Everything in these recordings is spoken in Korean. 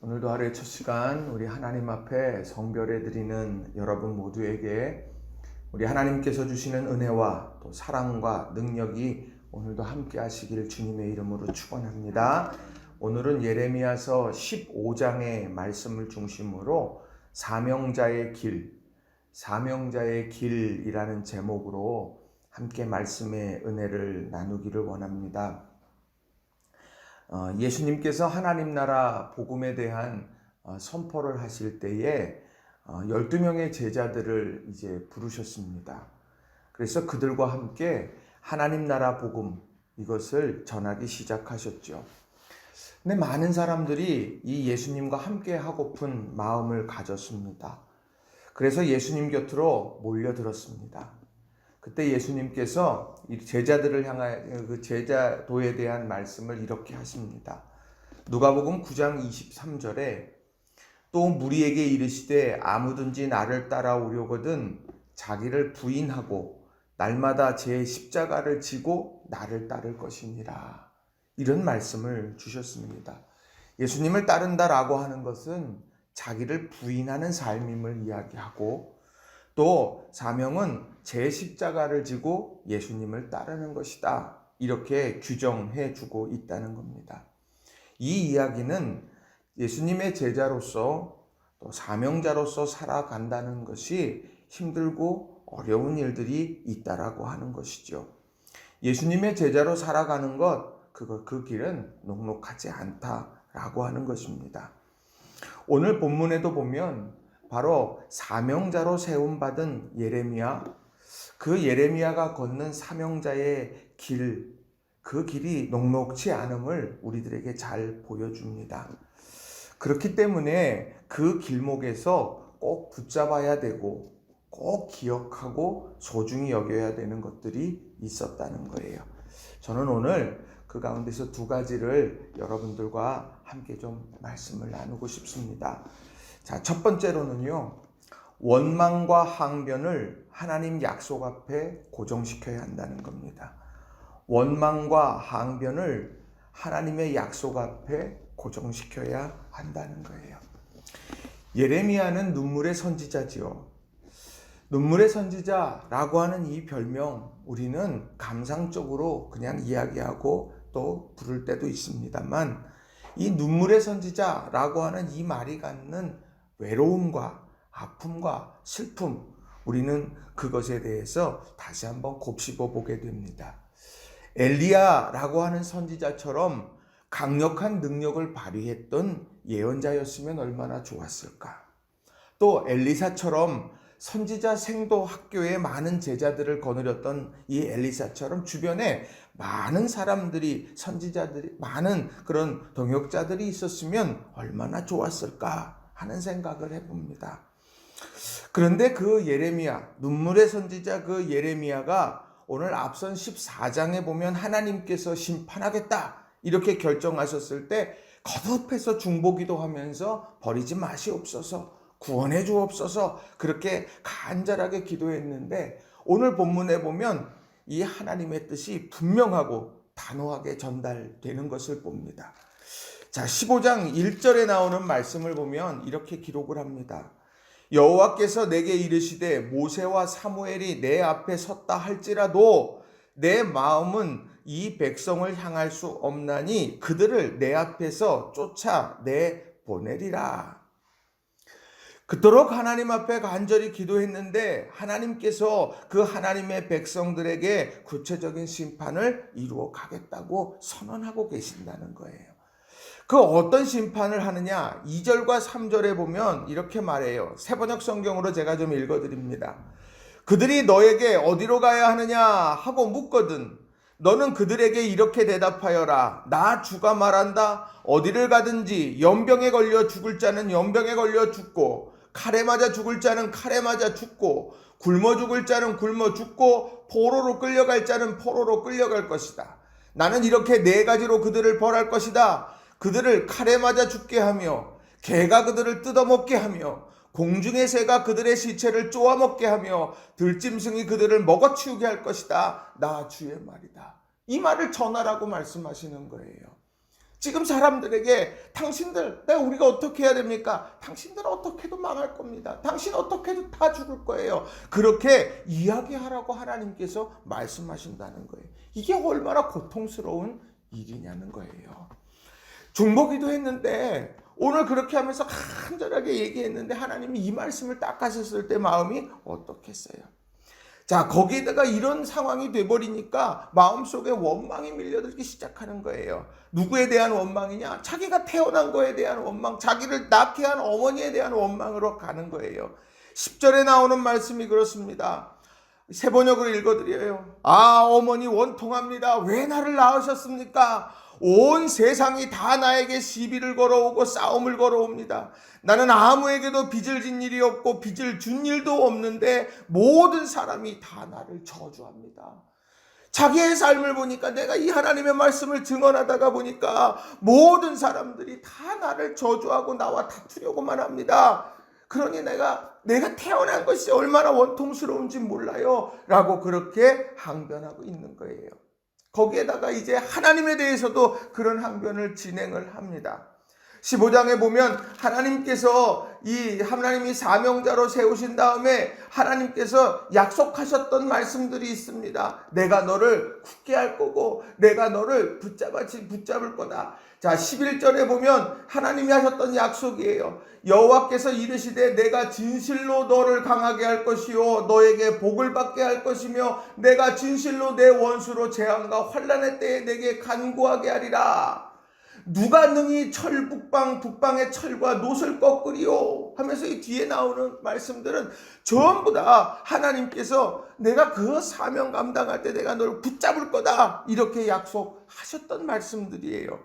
오늘도 하루의 첫 시간 우리 하나님 앞에 성별해 드리는 여러분 모두에게 우리 하나님께서 주시는 은혜와 또 사랑과 능력이 오늘도 함께 하시길 주님의 이름으로 축원합니다. 오늘은 예레미야서 15장의 말씀을 중심으로 사명자의 길이라는 제목으로 함께 말씀의 은혜를 나누기를 원합니다. 예수님께서 하나님 나라 복음에 대한 선포를 하실 때에 12명의 제자들을 이제 부르셨습니다. 그래서 그들과 함께 하나님 나라 복음 이것을 전하기 시작하셨죠. 근데 많은 사람들이 이 예수님과 함께 하고픈 마음을 가졌습니다. 그래서 예수님 곁으로 몰려들었습니다. 그때 예수님께서 제자들을 향하여 그 제자도에 대한 말씀을 이렇게 하십니다. 누가복음 9장 23절에 또 무리에게 이르시되 아무든지 나를 따라오려거든 자기를 부인하고 날마다 제 십자가를 지고 나를 따를 것이니라. 이런 말씀을 주셨습니다. 예수님을 따른다라고 하는 것은 자기를 부인하는 삶임을 이야기하고 또 사명은 제 십자가를 지고 예수님을 따르는 것이다. 이렇게 규정해 주고 있다는 겁니다. 이 이야기는 예수님의 제자로서 또 사명자로서 살아간다는 것이 힘들고 어려운 일들이 있다라고 하는 것이죠. 예수님의 제자로 살아가는 그 길은 녹록하지 않다라고 하는 것입니다. 오늘 본문에도 보면 바로 사명자로 세움받은 예레미야, 그 예레미야가 걷는 사명자의 길, 그 길이 녹록치 않음을 우리들에게 잘 보여줍니다. 그렇기 때문에 그 길목에서 꼭 붙잡아야 되고 꼭 기억하고 소중히 여겨야 되는 것들이 있었다는 거예요. 저는 오늘 그 가운데서 두 가지를 여러분들과 함께 좀 말씀을 나누고 싶습니다. 자, 첫 번째로는요, 원망과 항변을 하나님 약속 앞에 고정시켜야 한다는 겁니다. 원망과 항변을 하나님의 약속 앞에 고정시켜야 한다는 거예요. 예레미야는 눈물의 선지자지요. 눈물의 선지자라고 하는 이 별명, 우리는 감상적으로 그냥 이야기하고 또 부를 때도 있습니다만, 이 눈물의 선지자라고 하는 이 말이 갖는 외로움과 아픔과 슬픔, 우리는 그것에 대해서 다시 한번 곱씹어 보게 됩니다. 엘리야라고 하는 선지자처럼 강력한 능력을 발휘했던 예언자였으면 얼마나 좋았을까. 또 엘리사처럼 선지자 생도 학교에 많은 제자들을 거느렸던 이 엘리사처럼 주변에 많은 사람들이, 선지자들이, 많은 그런 동역자들이 있었으면 얼마나 좋았을까 하는 생각을 해봅니다. 그런데 그 예레미야, 눈물의 선지자 그 예레미야가 오늘 앞선 14장에 보면 하나님께서 심판하겠다 이렇게 결정하셨을 때 거듭해서 중보기도 하면서 버리지 마시옵소서, 구원해 주옵소서 그렇게 간절하게 기도했는데 오늘 본문에 보면 이 하나님의 뜻이 분명하고 단호하게 전달되는 것을 봅니다. 자, 15장 1절에 나오는 말씀을 보면 이렇게 기록을 합니다. 여호와께서 내게 이르시되 모세와 사무엘이 내 앞에 섰다 할지라도 내 마음은 이 백성을 향할 수 없나니 그들을 내 앞에서 쫓아내보내리라. 그토록 하나님 앞에 간절히 기도했는데 하나님께서 그 하나님의 백성들에게 구체적인 심판을 이루어 가겠다고 선언하고 계신다는 거예요. 그 어떤 심판을 하느냐? 2절과 3절에 보면 이렇게 말해요. 새번역 성경으로 제가 좀 읽어드립니다. 그들이 너에게 어디로 가야 하느냐 하고 묻거든 너는 그들에게 이렇게 대답하여라. 나 주가 말한다. 어디를 가든지 연병에 걸려 죽을 자는 연병에 걸려 죽고 칼에 맞아 죽을 자는 칼에 맞아 죽고 굶어 죽을 자는 굶어 죽고 포로로 끌려갈 자는 포로로 끌려갈 것이다. 나는 이렇게 네 가지로 그들을 벌할 것이다. 그들을 칼에 맞아 죽게 하며 개가 그들을 뜯어먹게 하며 공중의 새가 그들의 시체를 쪼아먹게 하며 들짐승이 그들을 먹어치우게 할 것이다. 나 주의 말이다. 이 말을 전하라고 말씀하시는 거예요. 지금 사람들에게 우리가 어떻게 해야 됩니까? 당신들은 어떻게 해도 망할 겁니다. 당신 어떻게 해도 다 죽을 거예요. 그렇게 이야기하라고 하나님께서 말씀하신다는 거예요. 이게 얼마나 고통스러운 일이냐는 거예요. 중보기도 했는데 오늘 그렇게 하면서 간절하게 얘기했는데 하나님이 이 말씀을 딱 하셨을 때 마음이 어떻겠어요? 자, 거기에다가 이런 상황이 돼버리니까 마음속에 원망이 밀려들기 시작하는 거예요. 누구에 대한 원망이냐? 자기가 태어난 거에 대한 원망, 자기를 낳게 한 어머니에 대한 원망으로 가는 거예요. 10절에 나오는 말씀이 그렇습니다. 새 번역으로 읽어드려요. 어머니 원통합니다. 왜 나를 낳으셨습니까? 온 세상이 다 나에게 시비를 걸어오고 싸움을 걸어옵니다. 나는 아무에게도 빚을 진 일이 없고 빚을 준 일도 없는데 모든 사람이 다 나를 저주합니다. 자기의 삶을 보니까 내가 이 하나님의 말씀을 증언하다가 보니까 모든 사람들이 다 나를 저주하고 나와 다투려고만 합니다. 그러니 내가 태어난 것이 얼마나 원통스러운지 몰라요. 라고 그렇게 항변하고 있는 거예요. 거기에다가 이제 하나님에 대해서도 그런 항변을 진행을 합니다. 15장에 보면 하나님이 사명자로 세우신 다음에 하나님께서 약속하셨던 말씀들이 있습니다. 내가 너를 굳게 할 거고 내가 너를 붙잡을 거다. 자, 11절에 보면 하나님이 하셨던 약속이에요. 여호와께서 이르시되 내가 진실로 너를 강하게 할 것이요 너에게 복을 받게 할 것이며 내가 진실로 내 원수로 재앙과 환난의 때에 내게 간구하게 하리라. 누가 능히 북방의 철과 놋을 꺾으리요 하면서 이 뒤에 나오는 말씀들은 전부 다 하나님께서 내가 그 사명 감당할 때 내가 너를 붙잡을 거다 이렇게 약속하셨던 말씀들이에요.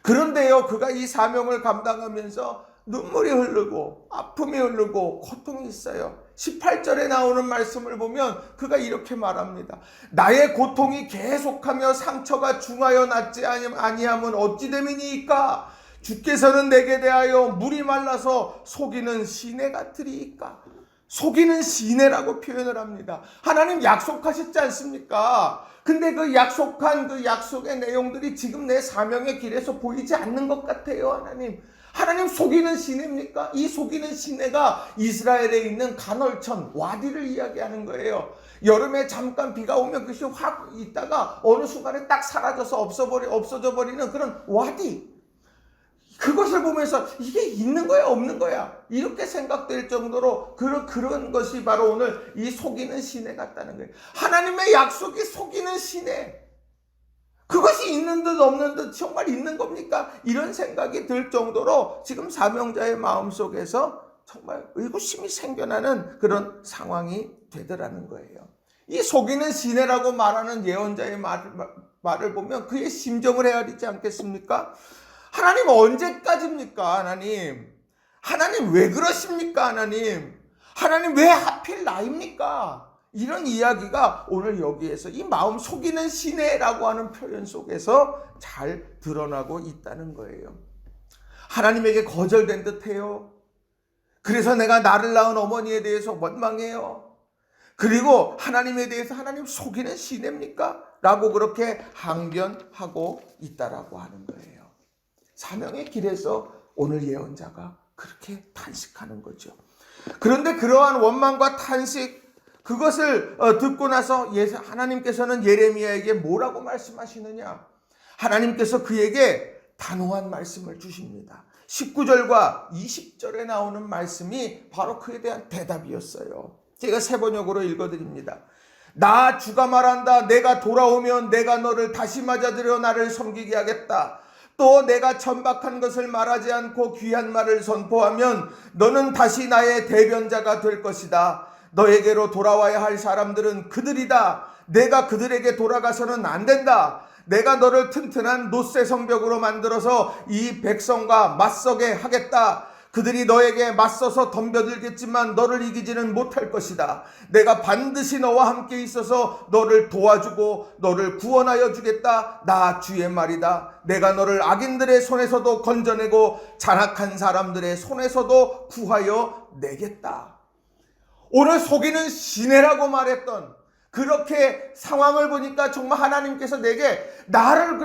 그런데요, 그가 이 사명을 감당하면서 눈물이 흐르고 아픔이 흐르고 고통이 있어요. 18절에 나오는 말씀을 보면 그가 이렇게 말합니다. 나의 고통이 계속하며 상처가 중하여 낫지 아니함은 어찌 됨이니이까? 주께서는 내게 대하여 물이 말라서 속이는 시내 같으리이까? 속이는 시내라고 표현을 합니다. 하나님 약속하셨지 않습니까? 근데 그 약속의 내용들이 지금 내 사명의 길에서 보이지 않는 것 같아요. 하나님 속이는 시내입니까? 이 속이는 시내가 이스라엘에 있는 간헐천 와디를 이야기하는 거예요. 여름에 잠깐 비가 오면 그것이 확 있다가 어느 순간에 딱 사라져서 없어져 버리는 그런 와디. 그것을 보면서 이게 있는 거야 없는 거야 이렇게 생각될 정도로 그런 것이 바로 오늘 이 속이는 시내 같다는 거예요. 하나님의 약속이 속이는 시내. 그것이 있는 듯 없는 듯 정말 있는 겁니까? 이런 생각이 들 정도로 지금 사명자의 마음속에서 정말 의구심이 생겨나는 그런 상황이 되더라는 거예요. 이 속이는 시내라고 말하는 예언자의 말을 보면 그의 심정을 헤아리지 않겠습니까? 하나님 언제까지입니까? 하나님 왜 그러십니까? 하나님 왜 하필 나입니까? 이런 이야기가 오늘 여기에서 이 마음 속이는 시내라고 하는 표현 속에서 잘 드러나고 있다는 거예요. 하나님에게 거절된 듯해요. 그래서 내가 나를 낳은 어머니에 대해서 원망해요. 그리고 하나님에 대해서 하나님 속이는 시내입니까? 라고 그렇게 항변하고 있다라고 하는 거예요. 사명의 길에서 오늘 예언자가 그렇게 탄식하는 거죠. 그런데 그러한 원망과 탄식, 그것을 듣고 나서 하나님께서는 예레미야에게 뭐라고 말씀하시느냐? 하나님께서 그에게 단호한 말씀을 주십니다. 19절과 20절에 나오는 말씀이 바로 그에 대한 대답이었어요. 제가 새 번역으로 읽어드립니다. 나 주가 말한다. 내가 돌아오면 내가 너를 다시 맞아들여 나를 섬기게 하겠다. 또 내가 천박한 것을 말하지 않고 귀한 말을 선포하면 너는 다시 나의 대변자가 될 것이다. 너에게로 돌아와야 할 사람들은 그들이다. 내가 그들에게 돌아가서는 안 된다. 내가 너를 튼튼한 놋새 성벽으로 만들어서 이 백성과 맞서게 하겠다. 그들이 너에게 맞서서 덤벼들겠지만 너를 이기지는 못할 것이다. 내가 반드시 너와 함께 있어서 너를 도와주고 너를 구원하여 주겠다. 나 주의 말이다. 내가 너를 악인들의 손에서도 건져내고 잔악한 사람들의 손에서도 구하여 내겠다. 오늘 속이는 시내라고 말했던 그렇게 상황을 보니까 정말 하나님께서 내게 나를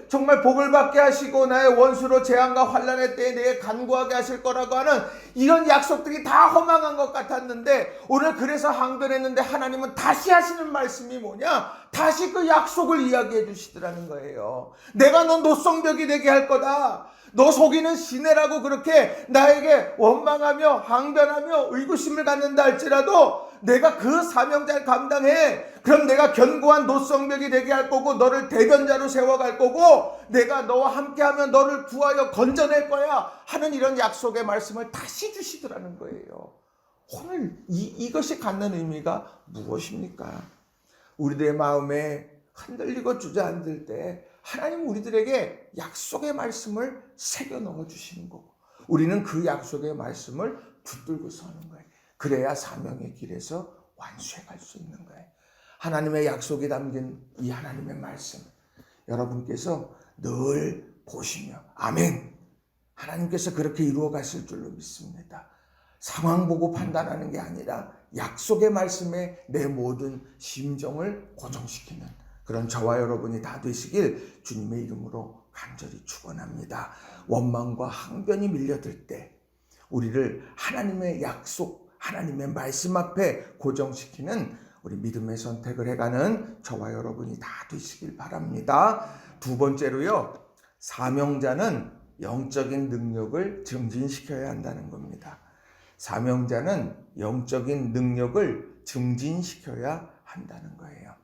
정말 복을 받게 하시고 나의 원수로 재앙과 환난의 때에 내게 간구하게 하실 거라고 하는 이런 약속들이 다 허망한 것 같았는데, 오늘 그래서 항변했는데 하나님은 다시 하시는 말씀이 뭐냐? 다시 그 약속을 이야기해 주시더라는 거예요. 내가 너 노성벽이 되게 할 거다. 너 속이는 시내라고 그렇게 나에게 원망하며 항변하며 의구심을 갖는다 할지라도 내가 그 사명자를 감당해. 그럼 내가 견고한 노성벽이 되게 할 거고 너를 대변자로 세워갈 거고 내가 너와 함께하면 너를 구하여 건져낼 거야 하는 이런 약속의 말씀을 다시 주시더라는 거예요. 오늘 이것이 갖는 의미가 무엇입니까? 우리들의 마음에 흔들리고 주저앉을 때 하나님 우리들에게 약속의 말씀을 새겨 넣어 주시는 거고, 우리는 그 약속의 말씀을 붙들고 서는 거예요. 그래야 사명의 길에서 완수해 갈 수 있는 거예요. 하나님의 약속이 담긴 이 하나님의 말씀, 여러분께서 늘 보시며 아멘, 하나님께서 그렇게 이루어 가실 줄로 믿습니다. 상황 보고 판단하는 게 아니라 약속의 말씀에 내 모든 심정을 고정시키는 그런 저와 여러분이 다 되시길 주님의 이름으로 간절히 축원합니다. 원망과 항변이 밀려들 때 우리를 하나님의 약속, 하나님의 말씀 앞에 고정시키는 우리 믿음의 선택을 해가는 저와 여러분이 다 되시길 바랍니다. 두 번째로요, 사명자는 영적인 능력을 증진시켜야 한다는 겁니다. 사명자는 영적인 능력을 증진시켜야 한다는 거예요.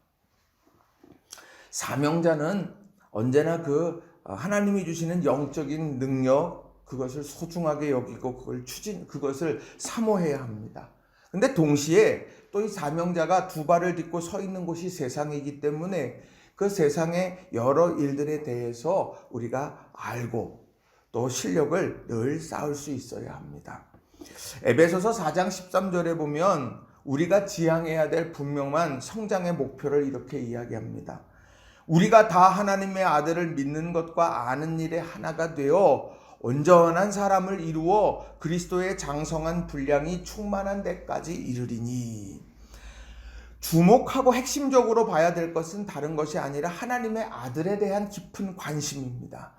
사명자는 언제나 그 하나님이 주시는 영적인 능력, 그것을 소중하게 여기고 그것을 사모해야 합니다. 근데 동시에 또 이 사명자가 두 발을 딛고 서 있는 곳이 세상이기 때문에 그 세상의 여러 일들에 대해서 우리가 알고 또 실력을 늘 쌓을 수 있어야 합니다. 에베소서 4장 13절에 보면 우리가 지향해야 될 분명한 성장의 목표를 이렇게 이야기합니다. 우리가 다 하나님의 아들을 믿는 것과 아는 일에 하나가 되어 온전한 사람을 이루어 그리스도의 장성한 분량이 충만한 데까지 이르리니. 주목하고 핵심적으로 봐야 될 것은 다른 것이 아니라 하나님의 아들에 대한 깊은 관심입니다.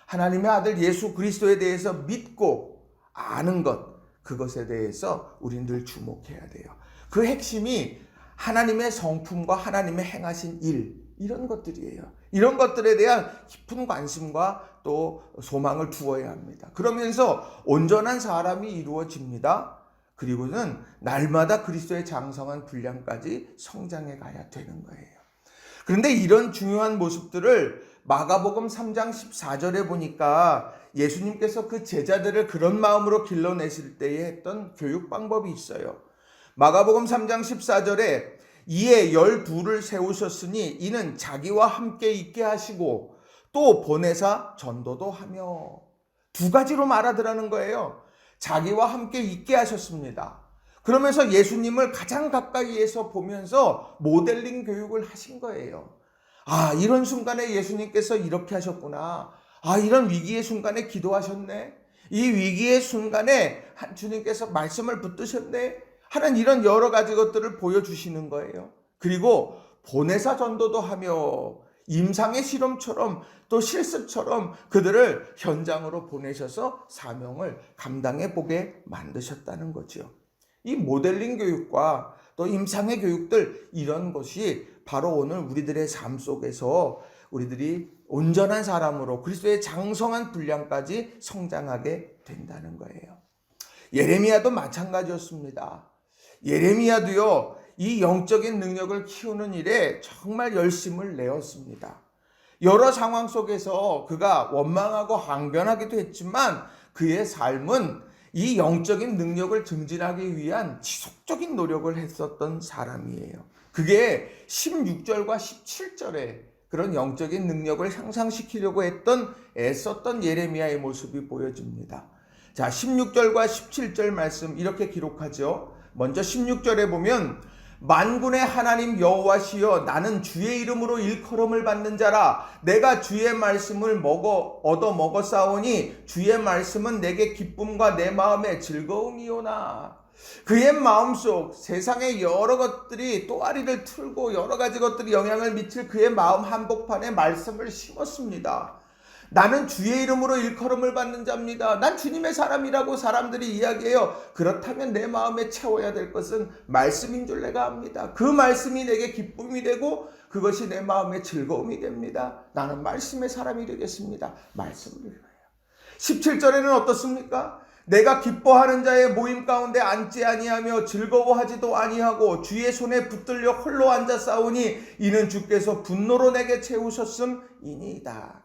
하나님의 아들 예수 그리스도에 대해서 믿고 아는 것, 그것에 대해서 우리는 늘 주목해야 돼요. 그 핵심이 하나님의 성품과 하나님의 행하신 일, 이런 것들이에요. 이런 것들에 대한 깊은 관심과 또 소망을 두어야 합니다. 그러면서 온전한 사람이 이루어집니다. 그리고는 날마다 그리스도의 장성한 분량까지 성장해 가야 되는 거예요. 그런데 이런 중요한 모습들을 마가복음 3장 14절에 보니까 예수님께서 그 제자들을 그런 마음으로 길러내실 때에 했던 교육 방법이 있어요. 마가복음 3장 14절에 이에 12를 세우셨으니 이는 자기와 함께 있게 하시고 또 보내사 전도도 하며, 두 가지로 말하더라는 거예요. 자기와 함께 있게 하셨습니다. 그러면서 예수님을 가장 가까이에서 보면서 모델링 교육을 하신 거예요. 아, 이런 순간에 예수님께서 이렇게 하셨구나. 아, 이런 위기의 순간에 기도하셨네. 이 위기의 순간에 주님께서 말씀을 붙드셨네 하는 이런 여러 가지 것들을 보여주시는 거예요. 그리고 보내사 전도도 하며 임상의 실험처럼 또 실습처럼 그들을 현장으로 보내셔서 사명을 감당해 보게 만드셨다는 거죠. 이 모델링 교육과 또 임상의 교육들, 이런 것이 바로 오늘 우리들의 삶 속에서 우리들이 온전한 사람으로 그리스도의 장성한 분량까지 성장하게 된다는 거예요. 예레미야도 마찬가지였습니다. 예레미야도요, 이 영적인 능력을 키우는 일에 정말 열심을 내었습니다. 여러 상황 속에서 그가 원망하고 항변하기도 했지만 그의 삶은 이 영적인 능력을 증진하기 위한 지속적인 노력을 했었던 사람이에요. 그게 16절과 17절에 그런 영적인 능력을 향상시키려고 애썼던 예레미야의 모습이 보여집니다. 자, 16절과 17절 말씀 이렇게 기록하죠. 먼저 16절에 보면 만군의 하나님 여호와시여 나는 주의 이름으로 일컬음을 받는 자라. 내가 주의 말씀을 얻어 먹었사오니 주의 말씀은 내게 기쁨과 내 마음의 즐거움이오나. 그의 마음속 세상의 여러 것들이 또아리를 틀고 여러 가지 것들이 영향을 미칠 그의 마음 한복판에 말씀을 심었습니다. 나는 주의 이름으로 일컬음을 받는 자입니다. 난 주님의 사람이라고 사람들이 이야기해요. 그렇다면 내 마음에 채워야 될 것은 말씀인 줄 내가 압니다. 그 말씀이 내게 기쁨이 되고 그것이 내 마음의 즐거움이 됩니다. 나는 말씀의 사람이 되겠습니다. 말씀을 읽어요. 17절에는 어떻습니까? 내가 기뻐하는 자의 모임 가운데 앉지 아니하며 즐거워하지도 아니하고 주의 손에 붙들려 홀로 앉아 싸우니 이는 주께서 분노로 내게 채우셨음이니이다.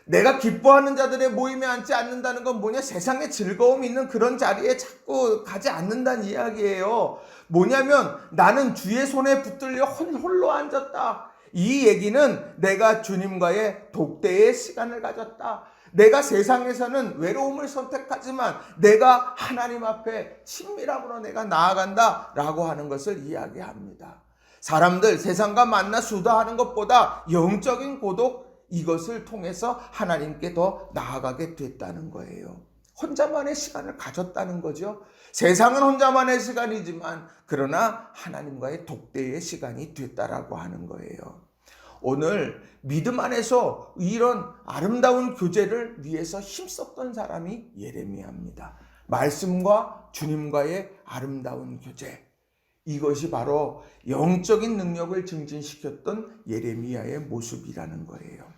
내가 기뻐하는 자들의 모임에 앉지 않는다는 건 뭐냐? 세상에 즐거움이 있는 그런 자리에 자꾸 가지 않는다는 이야기예요. 뭐냐면 나는 주의 손에 붙들려 홀로 앉았다. 이 얘기는 내가 주님과의 독대의 시간을 가졌다. 내가 세상에서는 외로움을 선택하지만 내가 하나님 앞에 친밀함으로 내가 나아간다 라고 하는 것을 이야기합니다. 사람들 세상과 만나 수다하는 것보다 영적인 고독, 이것을 통해서 하나님께 더 나아가게 됐다는 거예요. 혼자만의 시간을 가졌다는 거죠. 세상은 혼자만의 시간이지만 그러나 하나님과의 독대의 시간이 됐다라고 하는 거예요. 오늘 믿음 안에서 이런 아름다운 교제를 위해서 힘썼던 사람이 예레미야입니다. 말씀과 주님과의 아름다운 교제. 이것이 바로 영적인 능력을 증진시켰던 예레미야의 모습이라는 거예요.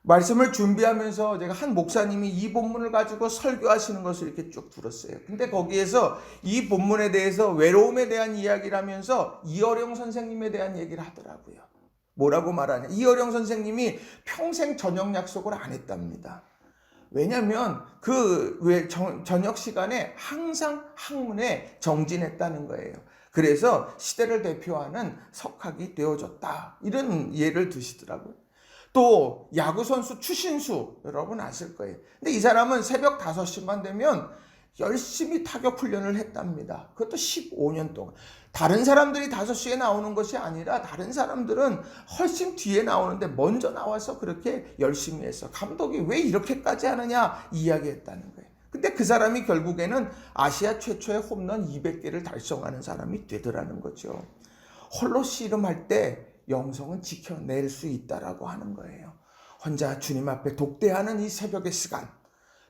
말씀을 준비하면서 제가 한 목사님이 이 본문을 가지고 설교하시는 것을 이렇게 쭉 들었어요. 근데 거기에서 이 본문에 대해서 외로움에 대한 이야기를 하면서 이어령 선생님에 대한 얘기를 하더라고요. 뭐라고 말하냐? 이어령 선생님이 평생 저녁 약속을 안 했답니다. 왜냐하면 저녁 시간에 항상 학문에 정진했다는 거예요. 그래서 시대를 대표하는 석학이 되어졌다. 이런 예를 드시더라고요. 또 야구선수 추신수 여러분 아실 거예요. 근데 이 사람은 새벽 5시만 되면 열심히 타격 훈련을 했답니다. 그것도 15년 동안. 다른 사람들이 5시에 나오는 것이 아니라 다른 사람들은 훨씬 뒤에 나오는데 먼저 나와서 그렇게 열심히 했어. 감독이 왜 이렇게까지 하느냐 이야기했다는 거예요. 근데 그 사람이 결국에는 아시아 최초의 홈런 200개를 달성하는 사람이 되더라는 거죠. 홀로 씨름할 때 영성은 지켜낼 수 있다라고 하는 거예요. 혼자 주님 앞에 독대하는 이 새벽의 시간,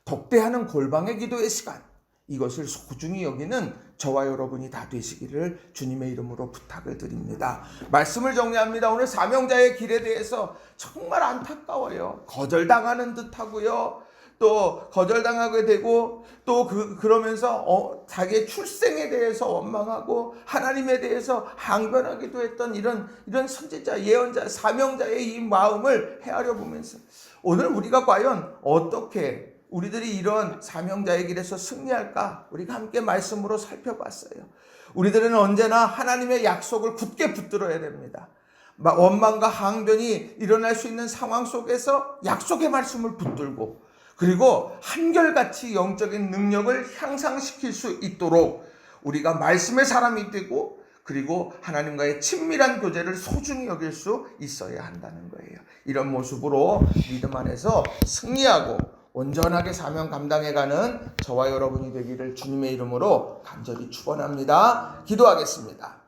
독대하는 골방의 기도의 시간, 이것을 소중히 여기는 저와 여러분이 다 되시기를 주님의 이름으로 부탁을 드립니다. 말씀을 정리합니다. 오늘 사명자의 길에 대해서 정말 안타까워요. 거절당하는 듯하고요. 또 거절당하게 되고 또 그러면서 자기의 출생에 대해서 원망하고 하나님에 대해서 항변하기도 했던 이런 선지자, 예언자, 사명자의 이 마음을 헤아려 보면서 오늘 우리가 과연 어떻게 우리들이 이런 사명자의 길에서 승리할까? 우리가 함께 말씀으로 살펴봤어요. 우리들은 언제나 하나님의 약속을 굳게 붙들어야 됩니다. 원망과 항변이 일어날 수 있는 상황 속에서 약속의 말씀을 붙들고 그리고 한결같이 영적인 능력을 향상시킬 수 있도록 우리가 말씀의 사람이 되고 그리고 하나님과의 친밀한 교제를 소중히 여길 수 있어야 한다는 거예요. 이런 모습으로 믿음 안에서 승리하고 온전하게 사명 감당해가는 저와 여러분이 되기를 주님의 이름으로 간절히 축원합니다. 기도하겠습니다.